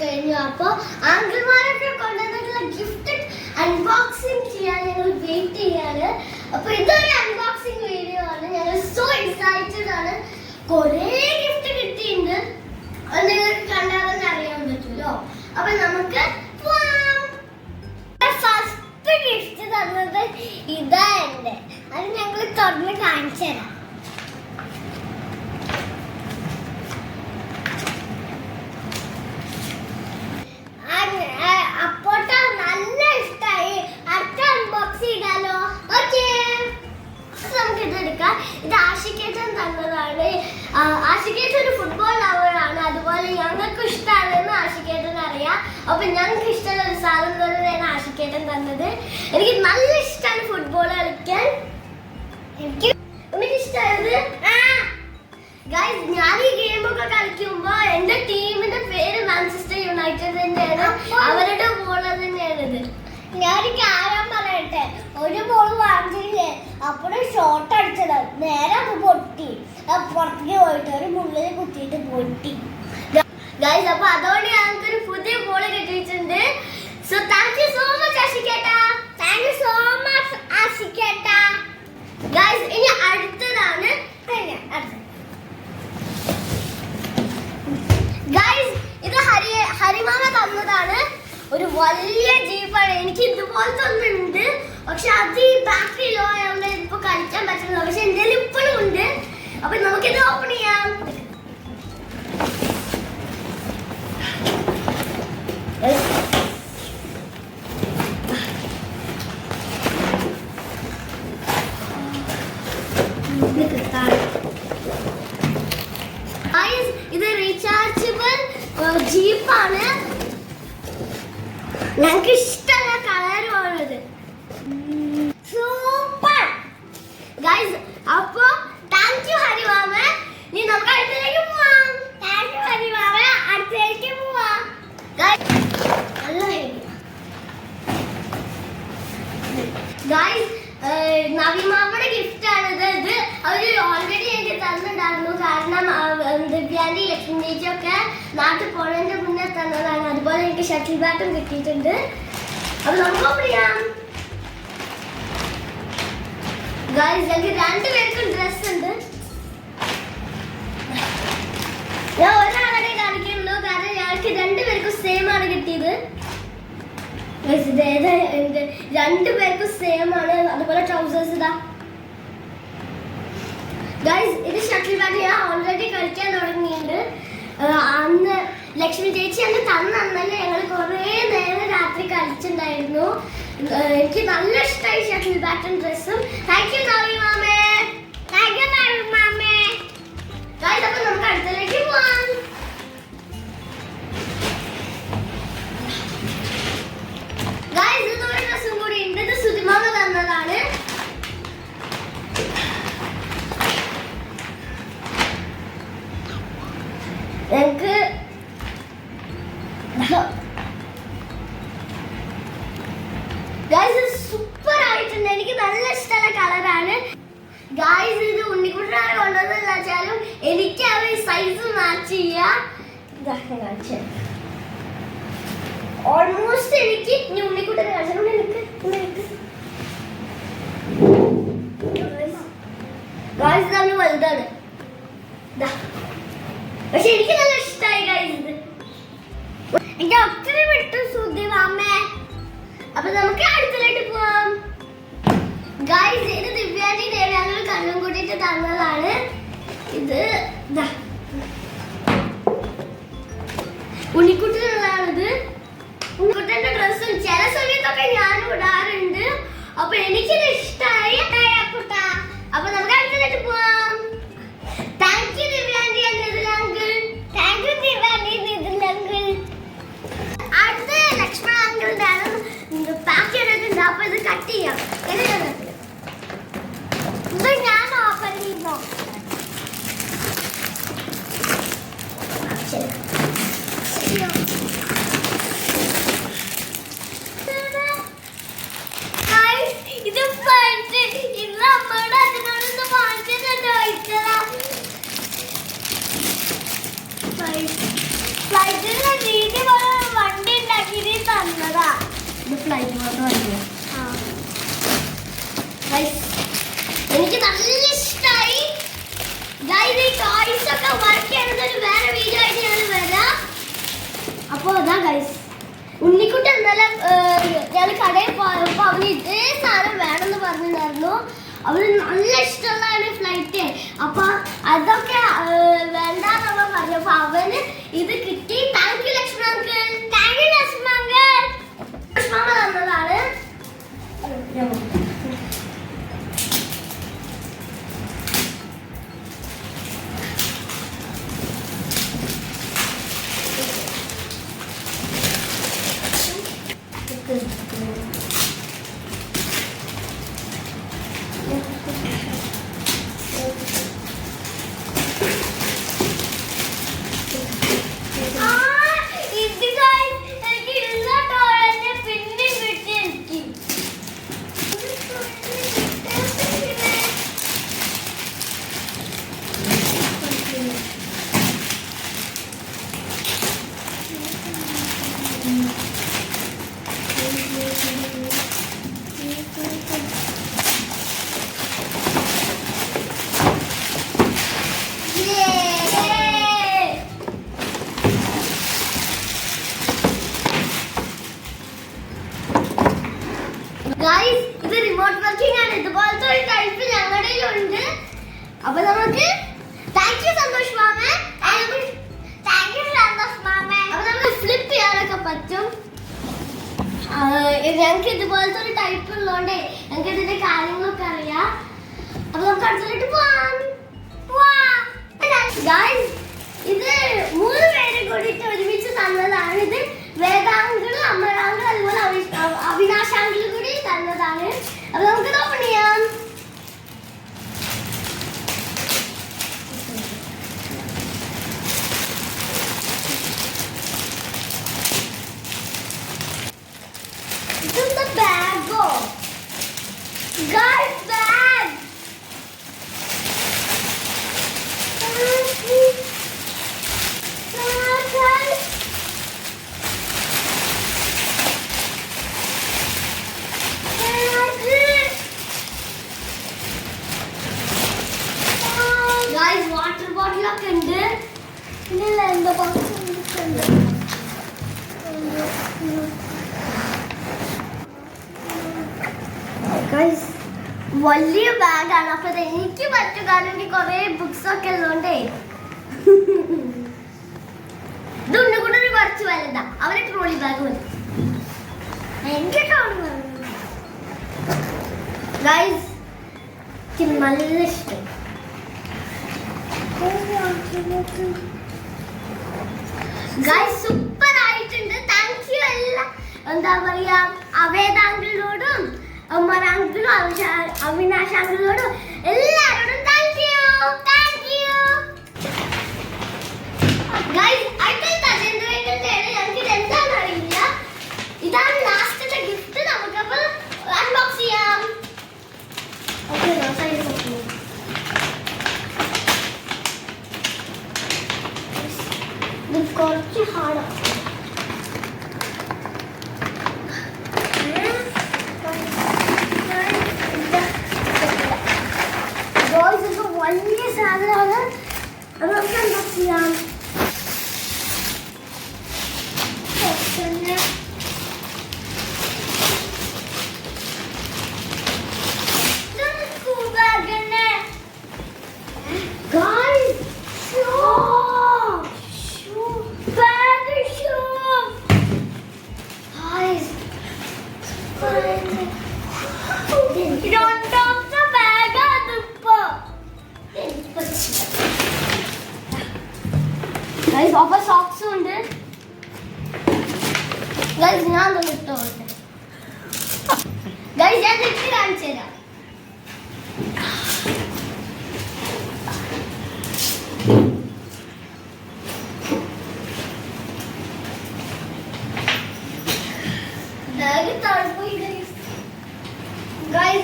കഴിഞ്ഞു. അപ്പോൾ ആങ്കിൾമാരൊക്കെ കൊണ്ടുവന്നിട്ടുള്ള ഗിഫ്റ്റ് അൺബോക്സിംഗ് ചെയ്യാൻ ഞങ്ങൾ വെയിറ്റ് ചെയ്യാണ്. അപ്പോൾ ഇതൊരു അൺബോക്സിംഗ് വീഡിയോ ആണ്. ഞങ്ങൾ സോ എക്സൈറ്റഡ് ആണ്. കുറേ ഗിഫ്റ്റ് കിട്ടിയിട്ടുണ്ട്. അത് നിങ്ങൾക്ക് കണ്ടാൽ തന്നെ അറിയാൻ പറ്റുമല്ലോ. അപ്പോൾ നമുക്ക് ഫസ്റ്റ് ഗിഫ്റ്റ് തന്നത് ഇതാ എൻ്റെ. അത് ഞങ്ങൾ തുറന്ന് കാണിച്ചു തരാം. അപ്പോട്ടോ നല്ല ഇഷ്ടമായി. അടുത്ത അൺബോക്സ് ചെയ്താലോ? ഓക്കേ, നമുക്ക് ഇതെടുക്കാം. ഇത് ആഷിക്കേട്ടൻ തന്നതാണ്. ആഷിക്കേട്ടൻ ഒരു ഫുട്ബോൾ ലവറാണ്. അതുപോലെ ഞങ്ങൾക്ക് ഇഷ്ടമാണെന്ന് ആഷിക്കേട്ടൻ അറിയാം. അപ്പൊ ഞങ്ങൾക്ക് ഇഷ്ടമുള്ള ഒരു സാധനം തന്നെയാണ് ആഷിക്കേട്ടൻ തന്നത്. എനിക്ക് നല്ല ഇഷ്ടമാണ് ഫുട്ബോൾ കളിക്കാൻ. എനിക്ക് ഇഷ്ടമായത് ഗൈസ്, ഞാൻ ഈ ഗെയിമൊക്കെ കളിക്കുമ്പോ എന്റെ ടീമിന്റെ പേര് മാഞ്ചസ്റ്റർ യുണൈറ്റഡ് തന്നെയാണ്. അവരുടെ ബോൾ തന്നെയാണിത്. ഞാൻ കാര്യം പറയട്ടെ, ഒരു ബോൾ വാങ്ങിച്ചില്ലേ, അപ്പോഴും ഷോട്ട് അടിച്ചത് നേരെ അത് പൊട്ടി. പുറത്തേക്ക് പോയിട്ട് ഒരു മുള്ളിൽ കുത്തിയിട്ട് പൊട്ടി ഗൈസ്. അപ്പൊ അതുകൊണ്ട് ഞങ്ങൾക്കൊരു പുതിയ ബോൾ കിട്ടിയിട്ടുണ്ട്. So thank you so much ആഷിക്കേട്ടാ. താങ്ക് യു സോ മച്ച് ആഷിക്കേട്ടാ. ഗൈസ്, ഇനി അടുത്തതാണ് ഗൈസ്, ഇത് ഹരിമാമ തന്നതാണ്. ഒരു വലിയ ജീപ്പാണ്. എനിക്ക് ഇതുപോലത്തെ ഒന്നുണ്ട്, പക്ഷെ അത് ഈ ബാക്കിലോ ആയതുകൊണ്ട് ഇപ്പൊ കളിക്കാൻ പറ്റുന്നില്ല. പക്ഷെ എന്റെ ഇപ്പോഴും ഉണ്ട്. അപ്പൊ നമുക്കിത് ഓപ്പൺ ചെയ്യാം. ഇത് റീചാർജബിൾ ജീപ്പാണ്. ഞങ്ങൾക്ക് ഇഷ്ടമുള്ള കളറുമാണിത്. Super guys. അപ്പൊ താങ്ക് യു ഹരിമാമ. ഇനി നമുക്ക് അടുത്തേക്ക് പോവാം. താങ്ക് യു ഹരിമാമ. അടുത്തേക്ക് പോവാം. ഗൈസ്, നവിമാമയുടെ ഗിഫ്റ്റ് ആണിത്. ഇത് അവര് ഓൾറെഡി എനിക്ക് തന്നിട്ടുണ്ടായിരുന്നു. കാരണം ദിവ്യാന്റി ലക്ഷ്മി ചേച്ചി ഒക്കെ നാട്ടിൽ പോണതിന്റെ മുന്നേ തന്നതാണ്. അതുപോലെ എനിക്ക് ഷട്ടിൽ ബാറ്റും കിട്ടിയിട്ടുണ്ട്. അപ്പൊ നമുക്ക് ഓപ്പൺ ചെയ്യാം. ഗൈസ്, ഞങ്ങൾക്ക് രണ്ടുപേർക്കും ഡ്രസ് ഉണ്ട്. ഞാൻ ഒരാളെ കാണിക്കുന്നുള്ളൂ, കാരണം ഞങ്ങൾക്ക് രണ്ടുപേർക്കും സെയിം ആണ് കിട്ടിയത്. രണ്ടുപേർക്കും സെയിം ആണ്. അതുപോലെ ട്രൗസേഴ്സ് ഇതാ. ഗൈസ്, ഇത് ഷട്ടിൽ ബാറ്റ് ഞാൻ ഓൾറെഡി കളിക്കാൻ തുടങ്ങിയിട്ടുണ്ട്. അന്ന് ലക്ഷ്മി ചേച്ചി അന്ന് തന്നല്ലേ ഞങ്ങൾ കുറേ നേരം രാത്രി കളിച്ചിട്ടുണ്ടായിരുന്നു. എനിക്ക് നല്ല ഇഷ്ടമായി ഷട്ടിൽ ബാറ്റും ഡ്രസ്സും. താങ്ക് യു നവി മാമേ. താങ്ക് യു നവി മാമേ. ഗൈസ്, അപ്പൊ നമുക്ക് അടുത്തേക്ക് പോവാം. ഗൈസ്, ഇതൊരു ഡ്രസ്സും കൂടി ഉണ്ട്. ഇത് സുധിമാമ തന്നതാണ്. എനിക്ക് ഗൈസ് സൂപ്പർ ആയിട്ടുണ്ട്. എനിക്ക് നല്ല ഇഷ്ടമുള്ള കളറാണ്. ഗൈസ്, ഇത് ഉണ്ണിക്കുട്ടനാണ് കൊണ്ടുവന്നതെന്ന് വെച്ചാലും എനിക്ക് ആ സൈസ് മാച്ച് ചെയ്യാം. ഓൾമോസ്റ്റ് എനിക്ക് ഇനി ഉണ്ണിക്കുട്ടനെ കാണിച്ചാൽ ഗൈസ് തമ്മിൽ വലുതാണ്. പക്ഷെ എനിക്ക് നല്ല ഇഷ്ടമായി ഗൈസ്. ഇത് എനിക്ക് ഒത്തിരി വിട്ടു സുധി മാമേ. അപ്പൊ നമുക്ക് അടുത്തിലേക്ക് പോവാം. ഗൈസ്, ഇത് ദിവ്യാന്റി ദേവ്യാങ്ങൾ കണ്ണും കൂട്ടിയിട്ട് തന്നതാണ്. ഇത് ഉണ്ണിക്കുട്ടനുള്ളതാണിത്. ഉണ്ണിക്കുട്ടന്റെ ഡ്രസ്സും ചില സമയത്തൊക്കെ ഞാനും ഇടാറുണ്ട്. അപ്പൊ എനിക്കിത് ഇഷ്ടമായി. അപ്പൊ നമുക്ക് അടുത്തിലേക്ക് പോവാം. താങ്ക് യു ദിവ്യാന്റി അങ്കിൾ. താങ്ക് യു ദിവ്യാന്റി അങ്കിൾ. അടുത്ത ലക്ഷ്മണ അങ്കിളിന്റെ ആണ് പാക്ക് ചെയ്തിട്ടുണ്ട്. അപ്പൊ ഇത് കട്ട് ചെയ്യാം. ഇത് ഞാൻ ഓപ്പൺ ചെയ്യുന്നു. ഇത് ഇത് അമ്മയുടെ അതിനോടൊന്ന് വാങ്ങിച്ചിട്ടുണ്ട്. ഫ്ലൈറ്റ് മോഡ് വന്നു. എനിക്ക് നല്ല ഇഷ്ടമായി. ഈ ടോയ്സ് ഒക്കെ വർക്ക് ചെയ്യുന്നത് വേറെ വീഡിയോ ആയിട്ട് ഞാൻ വരാം. അപ്പോൾ അതാ ഗൈസ്, ഉണ്ണിക്കുട്ടി എന്നാലും ഞാൻ കടയിൽ പോയപ്പോൾ അവന് ഇതേ സാധനം വേണമെന്ന് പറഞ്ഞിട്ടുണ്ടായിരുന്നു. അവന് നല്ല ഇഷ്ടമുള്ളതാണ് ഫ്ലൈറ്റ്. അപ്പൊ അതൊക്കെ വേണ്ടെന്നുള്ള പറഞ്ഞപ്പോ അവന് ഇത് കിട്ടി. Thank you Lakshman uncle. Thank you Lakshman uncle. Lakshmamma തന്നതാണ്. ഗൈസ്, ഇത് റിമോട്ട് വർക്കിംഗ് ആണ്. ഇതുപോലത്തെ ഒരു ടൈപ്പ് ഞങ്ങളുടെ ഉണ്ട്. അപ്പൊ നമുക്ക് താങ്ക് യു സന്തോഷ് മാമേ. താങ്ക് യു സന്തോഷ് മാമേ. അപ്പൊ നമുക്ക് ഫ്ലിപ്പ് ചെയ്യാനൊക്കെ പറ്റും. ഞങ്ങൾക്ക് ഇതുപോലത്തെ ഒരു ടൈപ്പ് ഉള്ളതുകൊണ്ട് ഞങ്ങൾക്ക് ഇതിന്റെ കാര്യങ്ങളൊക്കെ അറിയാം. അപ്പൊ നമുക്ക് അടുത്തിട്ട് പോവാം. ഗൈസ്, ഇത് 3 പേരെ കൂടിയിട്ട് ഒരുമിച്ച് തന്നതാണ്. ഇത് വേദാങ്കിളും അമരാങ്കിളും അതുപോലെ അവിനാശാങ്കിലും കൂടി തന്നതാണ്. അപ്പൊ നമുക്ക് ഓപ്പൺ ചെയ്യാം. ഇതെന്താ ബാഗോ? Guys, bag. വാട്ടർ ബോട്ടിൽ ഒക്കെ ഉണ്ട്. പിന്നെ എന്താ വലിയ ബാഗാണ്. അപ്പൊ എനിക്ക് പറ്റും, കാരണം എനിക്ക് കുറെ ബുക്സ് ഒക്കെ ഉള്ളതുകൊണ്ടേ. ഇതുണ്ട് കൂടെ കുറച്ച് വലുതാ. അവരെ ട്രോളി ബാഗ് മതി. എനിക്ക് ഗൈസ്, എനിക്ക് നല്ല ഇഷ്ടം. ഗൈസ്, സൂപ്പർ ആയിട്ടുണ്ട്. താങ്ക് യു എല്ലാം. എന്താ പറയാ, അവേദാങ്കിളിനോടും അമരാങ്കിളും അവിനാശാങ്കിളിനോടും എല്ലാരോടും thank you. Thank you guys. അടുത്ത അജന്തരങ്ങളുടെ ഞങ്ങൾക്ക് ഇത് എന്താണെന്ന് അറിയില്ല. ഇതാണ് ലാസ്റ്റത്തെ ഗിഫ്റ്റ്. നമുക്കപ്പോൾ അൺബോക്സ് ചെയ്യാം. ഇത് കുറച്ച് ഹാർഡാണ്. വലിയ സാധനമാണ്. അത് നമുക്ക് അൺബോക്സ് ചെയ്യാം. അപ്പൊ സോക്സും ഉണ്ട്. ഞാൻ ഇട്ടോ ഞാൻ ഇട്ട് കാണിച്ചു തരാം.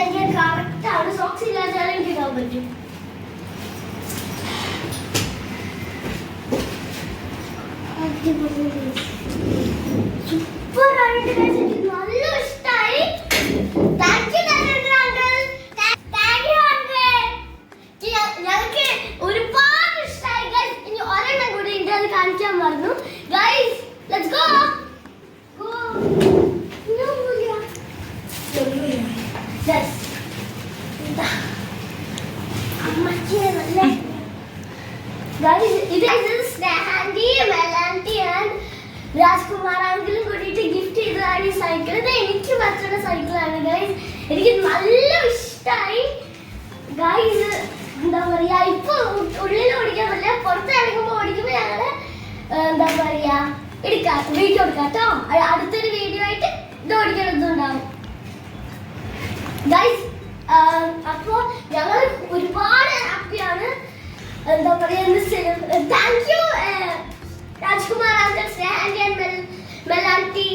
എനിക്ക് കറക്റ്റ് ആണ്. സോക്സ് ഇല്ലാതെ എനിക്ക് ഇടാൻ പറ്റും. സൂപ്പർ ആയിട്ട് നല്ല Guys, ഇത് സ്നേഹാന്റി, മെലാന്റി ആൻഡ് രാജ്കുമാർ അങ്കിളും കൂടിയിട്ട് ഗിഫ്റ്റ് ചെയ്തതാണ് ഈ സൈക്കിൾ. ഇത് എനിക്ക് പറ്റുന്ന സൈക്കിളാണ് ഗൈസ്. എനിക്ക് നല്ല ഇഷ്ടമായി ഗൈസ്. എന്താ പറയാ, ഇപ്പൊ ഉള്ളിൽ ഓടിക്കാൻ പറ്റില്ല, പുറത്ത് ഇറങ്ങുമ്പോൾ ഓടിക്കുമ്പോൾ ഞങ്ങള് എന്താ പറയാ എടുക്കാം, വീഡിയോ എടുക്കാം കേട്ടോ. അടുത്തൊരു വീഡിയോ ആയിട്ട് ഇത് ഓടിക്കണതുണ്ടാവും ഗൈസ്. അപ്പോ ഞങ്ങൾ ഒരുപാട് ഹാപ്പിയാണ്. എന്താ പറയാ, താങ്ക് യു രാജ്കുമാർ അങ്കിൾ, സ്നേഹാന്റി ആൻഡ് മെലാന്റി.